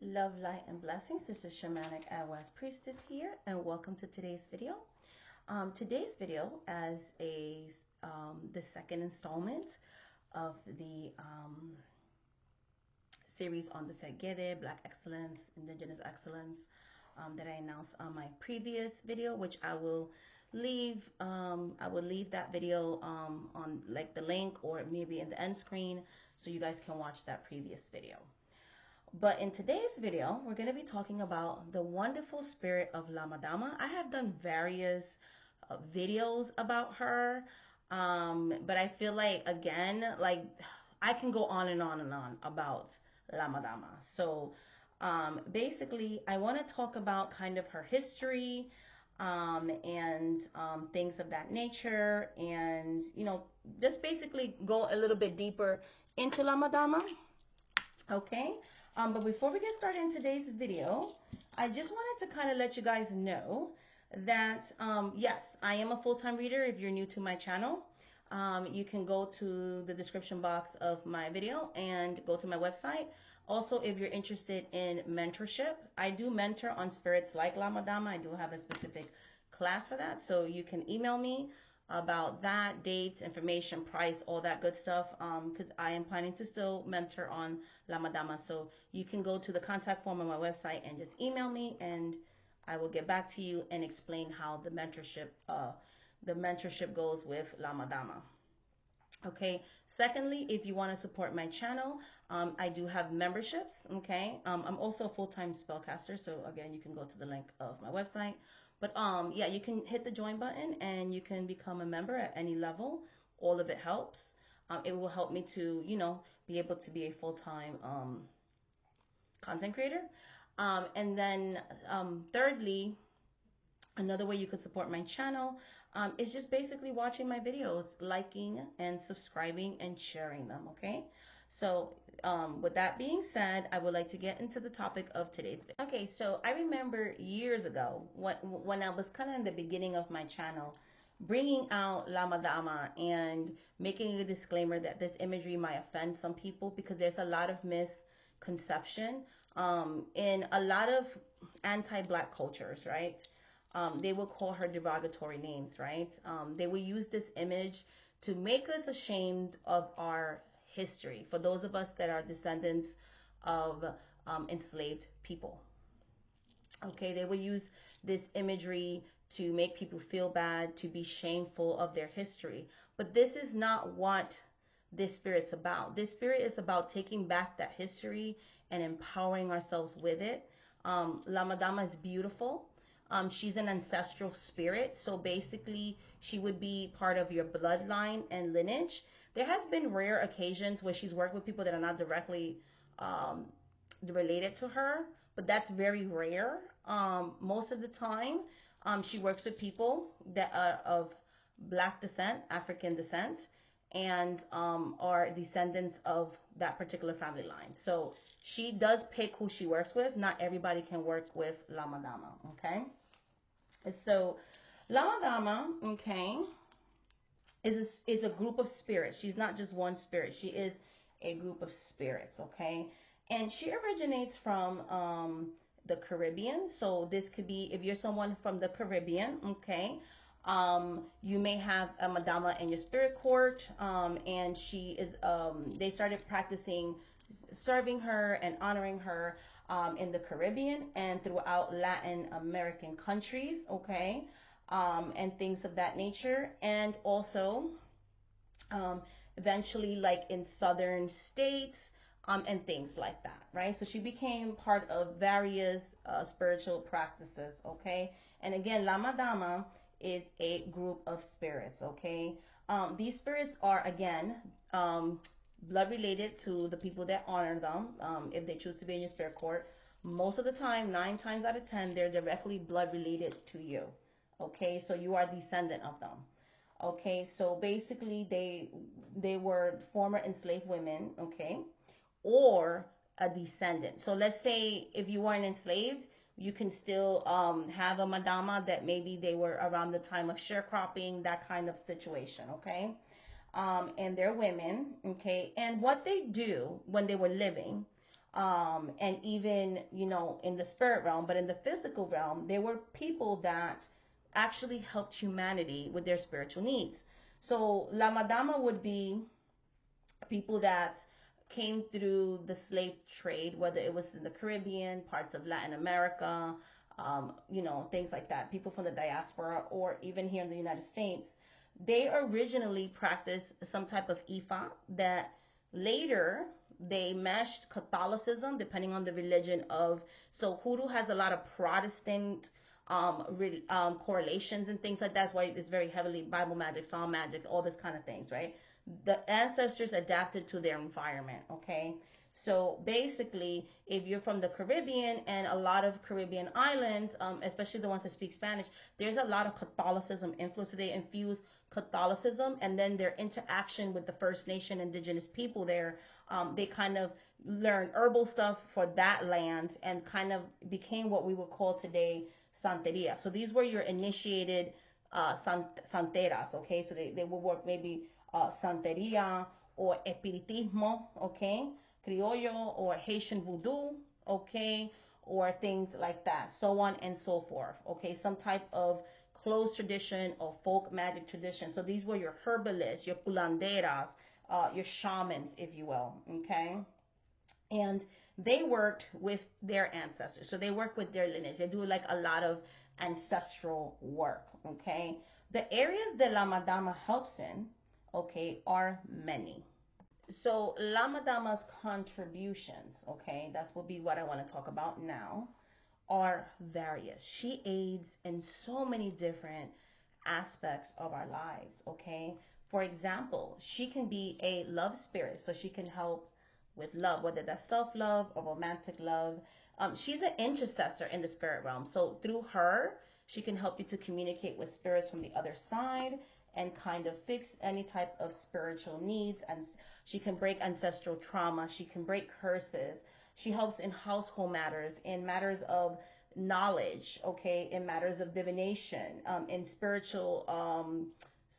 Love, light, and blessings. This is Shamanic Awad Priestess here, and welcome to today's video. Today's video, as the second installment of the series on the Fegede, Black Excellence, Indigenous Excellence, that I announced on my previous video, which I will leave. I will leave that video on like the link or maybe in the end screen, so you guys can watch that previous video. But in today's video, we're going to be talking about the wonderful spirit of La Madama. I have done various videos about her, but I feel like, again, like I can go on and on and on about La Madama. So basically, I want to talk about kind of her history and things of that nature, and, just basically go a little bit deeper into La Madama. Okay, but before we get started in today's video, I just wanted to kind of let you guys know that, yes, I am a full-time reader. If you're new to my channel, you can go to the description box of my video and go to my website. Also, if you're interested in mentorship, I do mentor on spirits like La Madama. I do have a specific class for that, so you can email me about that, dates, information, price, all that good stuff, because I am planning to still mentor on La Madama. So you can go to the contact form on my website and just email me, and I will get back to you and explain how the mentorship goes with La Madama. Okay. Secondly, if you want to support my channel, I do have memberships. Okay. I'm also a full-time spellcaster, so again, you can go to the link of my website. But yeah, you can hit the join button and you can become a member at any level. All of it helps. It will help me to, be able to be a full-time content creator. And then thirdly, another way you could support my channel is just basically watching my videos, liking and subscribing and sharing them, okay? So with that being said, I would like to get into the topic of today's video. Okay, so I remember years ago when I was kind of in the beginning of my channel, bringing out La Madama and making a disclaimer that this imagery might offend some people because there's a lot of misconception in a lot of anti-Black cultures, right? They will call her derogatory names, right? They will use this image to make us ashamed of our history for those of us that are descendants of enslaved people. Okay, they will use this imagery to make people feel bad, to be shameful of their history. But this is not what this spirit's about. This spirit is about taking back that history and empowering ourselves with it. La Madama is beautiful. She's an ancestral spirit, so basically she would be part of your bloodline and lineage. There has been rare occasions where she's worked with people that are not directly related to her, but that's very rare. Most of the time, she works with people that are of Black descent, African descent, and are descendants of that particular family line. So she does pick who she works with. Not everybody can work with La Madama, okay? So La Madama, okay, is a group of spirits. She's not just one spirit. She is a group of spirits, okay? And she originates from the Caribbean. So this could be, if you're someone from the Caribbean, okay, you may have a Madama in your spirit court, and she is, they started practicing serving her and honoring her in the Caribbean and throughout Latin American countries, okay, and things of that nature, and also eventually like in southern states and things like that, right? So she became part of various spiritual practices, okay? And again, La Madama is a group of spirits, okay? These spirits are, again, blood related to the people that honor them, if they choose to be in your spirit court. Most of the time, 9 times out of 10, they're directly blood related to you, okay? So you are a descendant of them. Okay, so basically they were former enslaved women, okay, or a descendant. So let's say if you weren't enslaved, you can still have a Madama that maybe they were around the time of sharecropping, that kind of situation, okay? And they're women, okay? And what they do when they were living, and even, in the spirit realm, but in the physical realm, there were people that actually helped humanity with their spiritual needs. So La Madama would be people that came through the slave trade, whether it was in the Caribbean, parts of Latin America, things like that, people from the diaspora, or even here in the United States. They originally practiced some type of Ifa that later they meshed Catholicism, depending on the religion of. So Hoodoo has a lot of Protestant correlations and things like that. That's why it's very heavily Bible magic, psalm magic, all this kind of things, right? The ancestors adapted to their environment, okay? So basically, if you're from the Caribbean and a lot of Caribbean islands, especially the ones that speak Spanish, there's a lot of Catholicism influence. So they infuse Catholicism, and then their interaction with the First Nation indigenous people there, they kind of learn herbal stuff for that land and kind of became what we would call today Santeria. So these were your initiated santeras, okay? So they will work maybe Santeria or Espiritismo, okay? Criollo or Haitian Voodoo, okay? Or things like that, so on and so forth, okay? Some type of closed tradition or folk magic tradition. So these were your herbalists, your curanderas, your shamans, if you will, okay? And they worked with their ancestors. So they work with their lineage. They do like a lot of ancestral work, okay? The areas that La Madama helps in, okay, are many. So La Madama's contributions, okay, that's will be what I want to talk about now, are various. She aids in so many different aspects of our lives, okay? For example, she can be a love spirit, so she can help with love, whether that's self-love or romantic love. She's an intercessor in the spirit realm. So through her, she can help you to communicate with spirits from the other side and kind of fix any type of spiritual needs. And she can break ancestral trauma. She can break curses. She helps in household matters, in matters of knowledge, okay, in matters of divination, in spiritual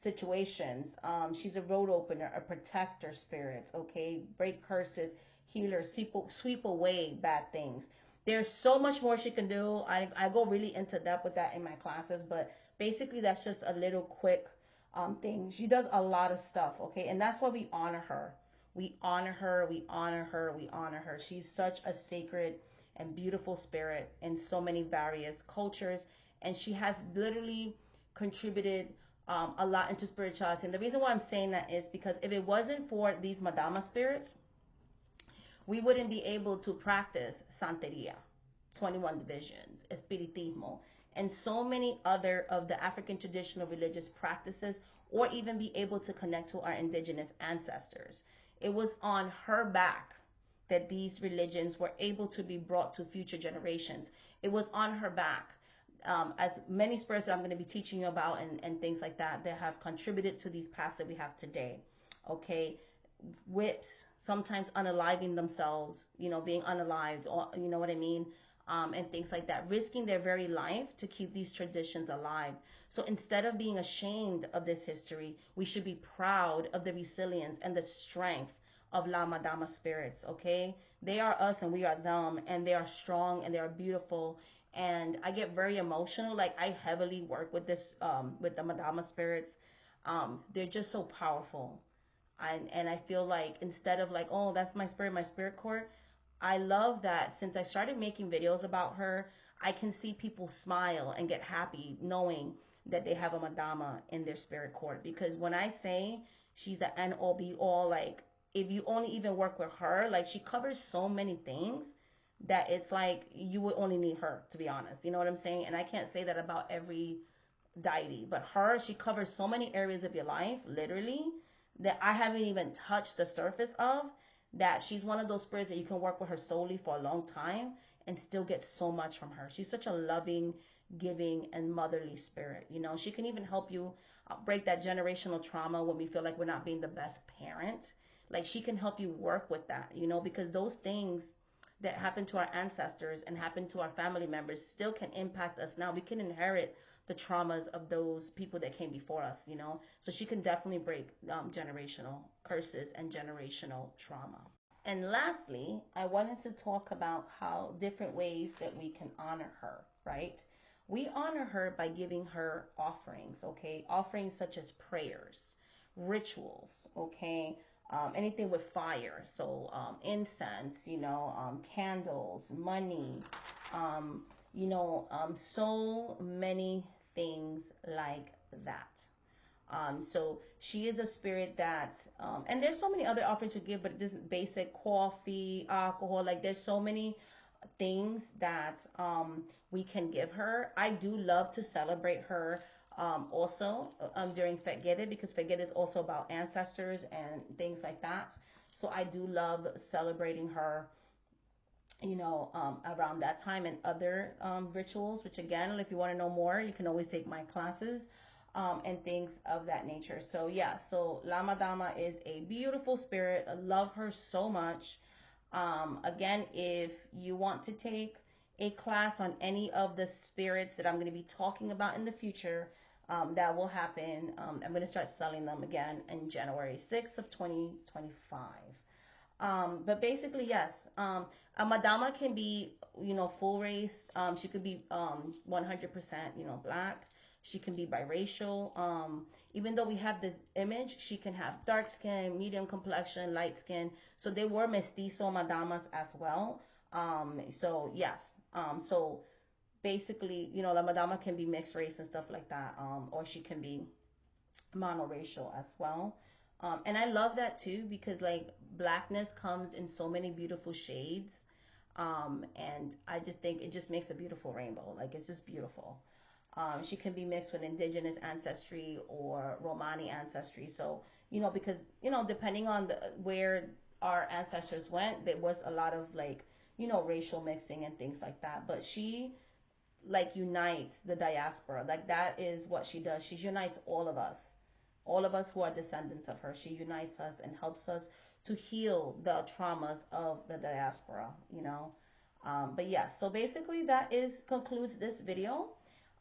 situations. She's a road opener, a protector spirit, okay, break curses, healer, sweep away bad things. There's so much more she can do. I go really into depth with that in my classes, but basically that's just a little quick thing. She does a lot of stuff, okay, and that's why we honor her. We honor her, we honor her, we honor her. She's such a sacred and beautiful spirit in so many various cultures, and she has literally contributed a lot into spirituality. And the reason why I'm saying that is because if it wasn't for these Madama spirits, we wouldn't be able to practice Santeria, 21 divisions, Espiritismo, and so many other of the African traditional religious practices, or even be able to connect to our indigenous ancestors. It was on her back that these religions were able to be brought to future generations. It was on her back. As many spirits that I'm going to be teaching you about and things like that, that have contributed to these paths that we have today. Okay, whips, sometimes unaliving themselves, being unalived, or you know what I mean, and things like that, risking their very life to keep these traditions alive. So instead of being ashamed of this history, we should be proud of the resilience and the strength of La Madama spirits, okay? They are us and we are them, and they are strong and they are beautiful. And I get very emotional. Like I heavily work with this, with the Madama spirits. They're just so powerful. And I feel like instead of like, oh, that's my spirit court, I love that since I started making videos about her, I can see people smile and get happy knowing that they have a Madama in their spirit court. Because when I say she's an end all be all, like if you only even work with her, like she covers so many things that it's like you would only need her, to be honest. You know what I'm saying? And I can't say that about every deity, but her, she covers so many areas of your life, literally, that I haven't even touched the surface of, that she's one of those spirits that you can work with her solely for a long time and still get so much from her. She's such a loving, giving, and motherly spirit. She can even help you break that generational trauma when we feel like we're not being the best parent. Like she can help you work with that, because those things that happened to our ancestors and happened to our family members still can impact us now. We can inherit the traumas of those people that came before us. So she can definitely break generational curses and generational trauma. And lastly, I wanted to talk about how different ways that we can honor her, right? We honor her by giving her offerings, okay? Offerings such as prayers, rituals, okay? Anything with fire, so incense, candles, money, um, so many things like that. So she is a spirit that, and there's so many other offerings to give, but just basic coffee, alcohol, like there's so many things that we can give her. I do love to celebrate her also during Fegede, because Fegede is also about ancestors and things like that. So I do love celebrating her, around that time, and other rituals, which again, if you want to know more, you can always take my classes and things of that nature. So yeah, so La Madama is a beautiful spirit. I love her so much. Again, if you want to take a class on any of the spirits that I'm going to be talking about in the future, that will happen. I'm going to start selling them again in January 6th of 2025. But basically, yes, a Madama can be, full race. She could be 100%, black. She can be biracial. Even though we have this image, she can have dark skin, medium complexion, light skin. So they were mestizo Madamas as well. So yes. So basically, La Madama can be mixed race and stuff like that. Or she can be monoracial as well. And I love that too, because like blackness comes in so many beautiful shades. And I just think it just makes a beautiful rainbow. Like it's just beautiful. She can be mixed with indigenous ancestry or Romani ancestry. So, because, depending on where our ancestors went, there was a lot of like, racial mixing and things like that. But she like unites the diaspora. Like that is what she does. She unites all of us who are descendants of her. She unites us and helps us to heal the traumas of the diaspora. But yeah, so basically that is concludes this video.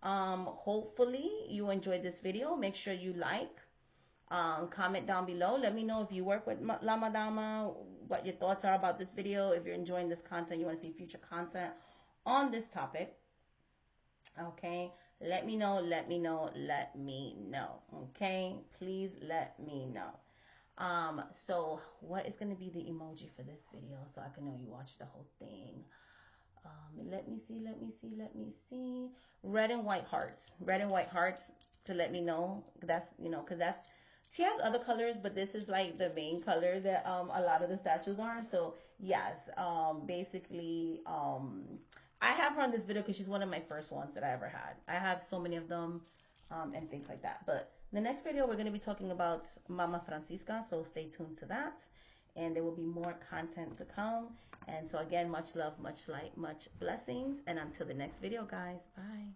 Hopefully you enjoyed this video. Make sure you like, comment down below. Let me know if you work with La Madama, what your thoughts are about this video. If you're enjoying this content, you want to see future content on this topic. Okay, let me know, let me know, let me know. Okay, please let me know. So what is going to be the emoji for this video so I can know you watched the whole thing? Let me see, let me see, let me see. Red and white hearts. Red and white hearts to let me know. That's, because that's, she has other colors, but this is like the main color that a lot of the statues are. So yes, basically, I have her on this video because she's one of my first ones that I ever had. I have so many of them and things like that. But the next video, we're going to be talking about Mama Francisca, so stay tuned to that. And there will be more content to come. And so again, much love, much light, much blessings. And until the next video, guys, bye.